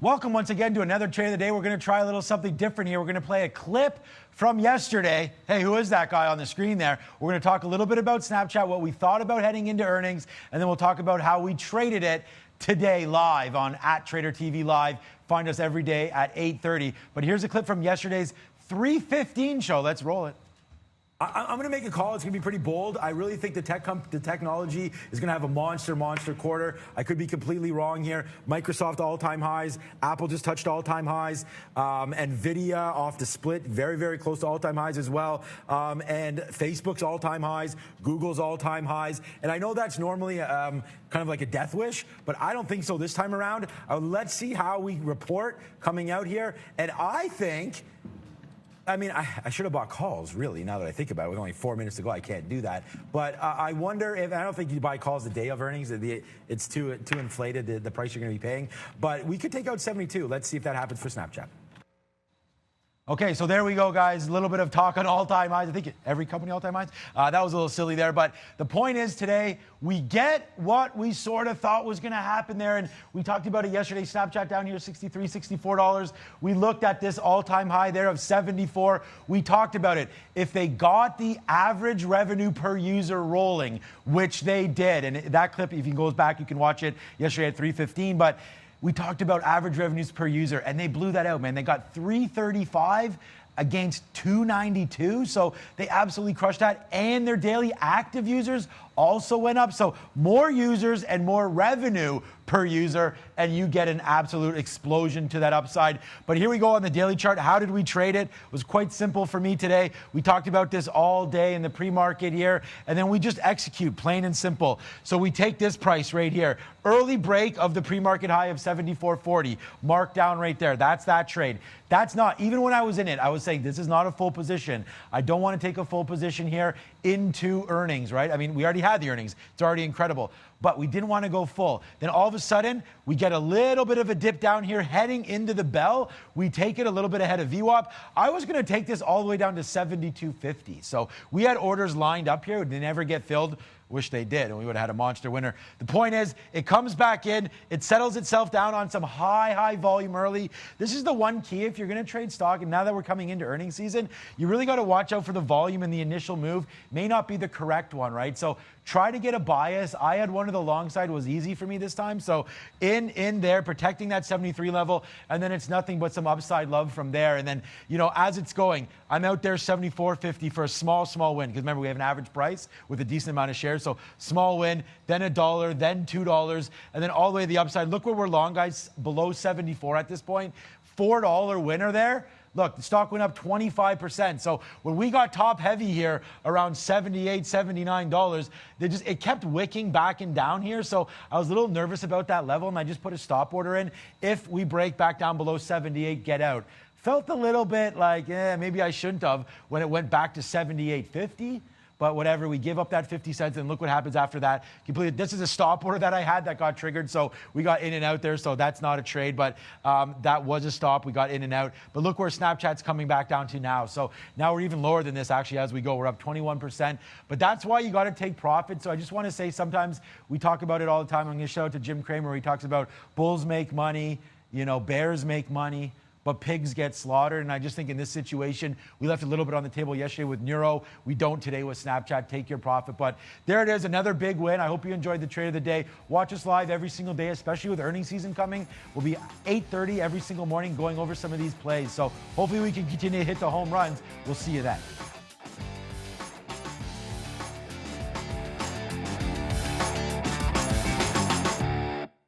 Welcome once again to another Trade of the Day. We're going to try a little something different here. We're going to play a clip from yesterday. Hey, who is that guy on the screen there? We're going to talk a little bit about Snapchat, what we thought about heading into earnings, and then we'll talk about how we traded it today live on @TraderTV.Live. Find us every day at 8:30. But here's a clip from yesterday's 3:15 show. Let's roll it. I'm going to make a call. It's going to be pretty bold. I really think the technology is going to have a monster quarter. I could be completely wrong here. Microsoft all-time highs. Apple just touched all-time highs. Nvidia off the split, very close to all-time highs as well. And Facebook's all-time highs. Google's all-time highs. And I know that's normally kind of like a death wish, but I don't think so this time around. Let's see how we report coming out here. And I think... I should have bought calls, really, now that I think about it. With only 4 minutes to go, I can't do that. But I wonder if, I don't think you buy calls the day of earnings. It's too inflated, the price you're going to be paying. But we could take out 72. Let's see if that happens for Snapchat. Okay, so there we go, guys. A little bit of talk on all-time highs. I think every company all-time highs. That was a little silly there, but the point is today we get what we sort of thought was going to happen there, and we talked about it yesterday. Snapchat down here, $63, $64. We looked at this all-time high there of 74. We talked about it. If they got the average revenue per user rolling, which they did, and that clip, if you go back, you can watch it yesterday at 3:15, but we talked about average revenues per user, and they blew that out, man. They got 335 against 292, so they absolutely crushed that. And their daily active users also went up, so more users and more revenue per user, and you get an absolute explosion to that upside. But here we go on the daily chart. How did we trade it? It was quite simple for me today. We talked about this all day in the pre-market here, and then we just execute, plain and simple. So we take this price right here. Early break of the pre-market high of 74.40. Mark down right there. That's that trade. That's not, even when I was in it, I was saying this is not a full position. I don't want to take a full position here into earnings, right? I mean, we already had the earnings. It's already incredible. But we didn't want to go full. Then all of a sudden, we get a little bit of a dip down here heading into the bell. We take it a little bit ahead of VWAP. I was going to take this all the way down to 72.50. So we had orders lined up here. They never get filled. Wish they did, and we would have had a monster winner. The point is, it comes back in, it settles itself down on some high volume early. This is the one key if you're going to trade stock, and now that we're coming into earnings season, you really got to watch out for the volume in the initial move. May not be the correct one, right? So try to get a bias. I had one of the long side, was easy for me this time. So in there, protecting that 73 level, and then it's nothing but some upside love from there. And then, you know, as it's going, I'm out there 74.50 for a small win, because remember, we have an average price with a decent amount of shares. So small win, then $1, then $2, and then all the way to the upside. Look where we're long, guys, below 74 at this point. $4 winner there. Look, the stock went up 25%. So when we got top heavy here around $78, $79, it kept wicking back and down here. So I was a little nervous about that level, and I just put a stop order in. If we break back down below 78, get out. Felt a little bit like, maybe I shouldn't have when it went back to 78.50. But whatever, we give up that 50 cents, and look what happens after that. Completely. This is a stop order that I had that got triggered, so we got in and out there, so that's not a trade, but that was a stop. We got in and out. But look where Snapchat's coming back down to now. So now we're even lower than this, actually, as we go. We're up 21%. But that's why you got to take profit. So I just want to say, sometimes we talk about it all the time. I'm going to shout out to Jim Cramer, where he talks about bulls make money, you know, bears make money, but pigs get slaughtered. And I just think in this situation, we left a little bit on the table yesterday with Neuro. We don't today with Snapchat. Take your profit. But there it is, another big win. I hope you enjoyed the trade of the day. Watch us live every single day, especially with earnings season coming. We'll be 8:30 every single morning going over some of these plays. So hopefully we can continue to hit the home runs. We'll see you then.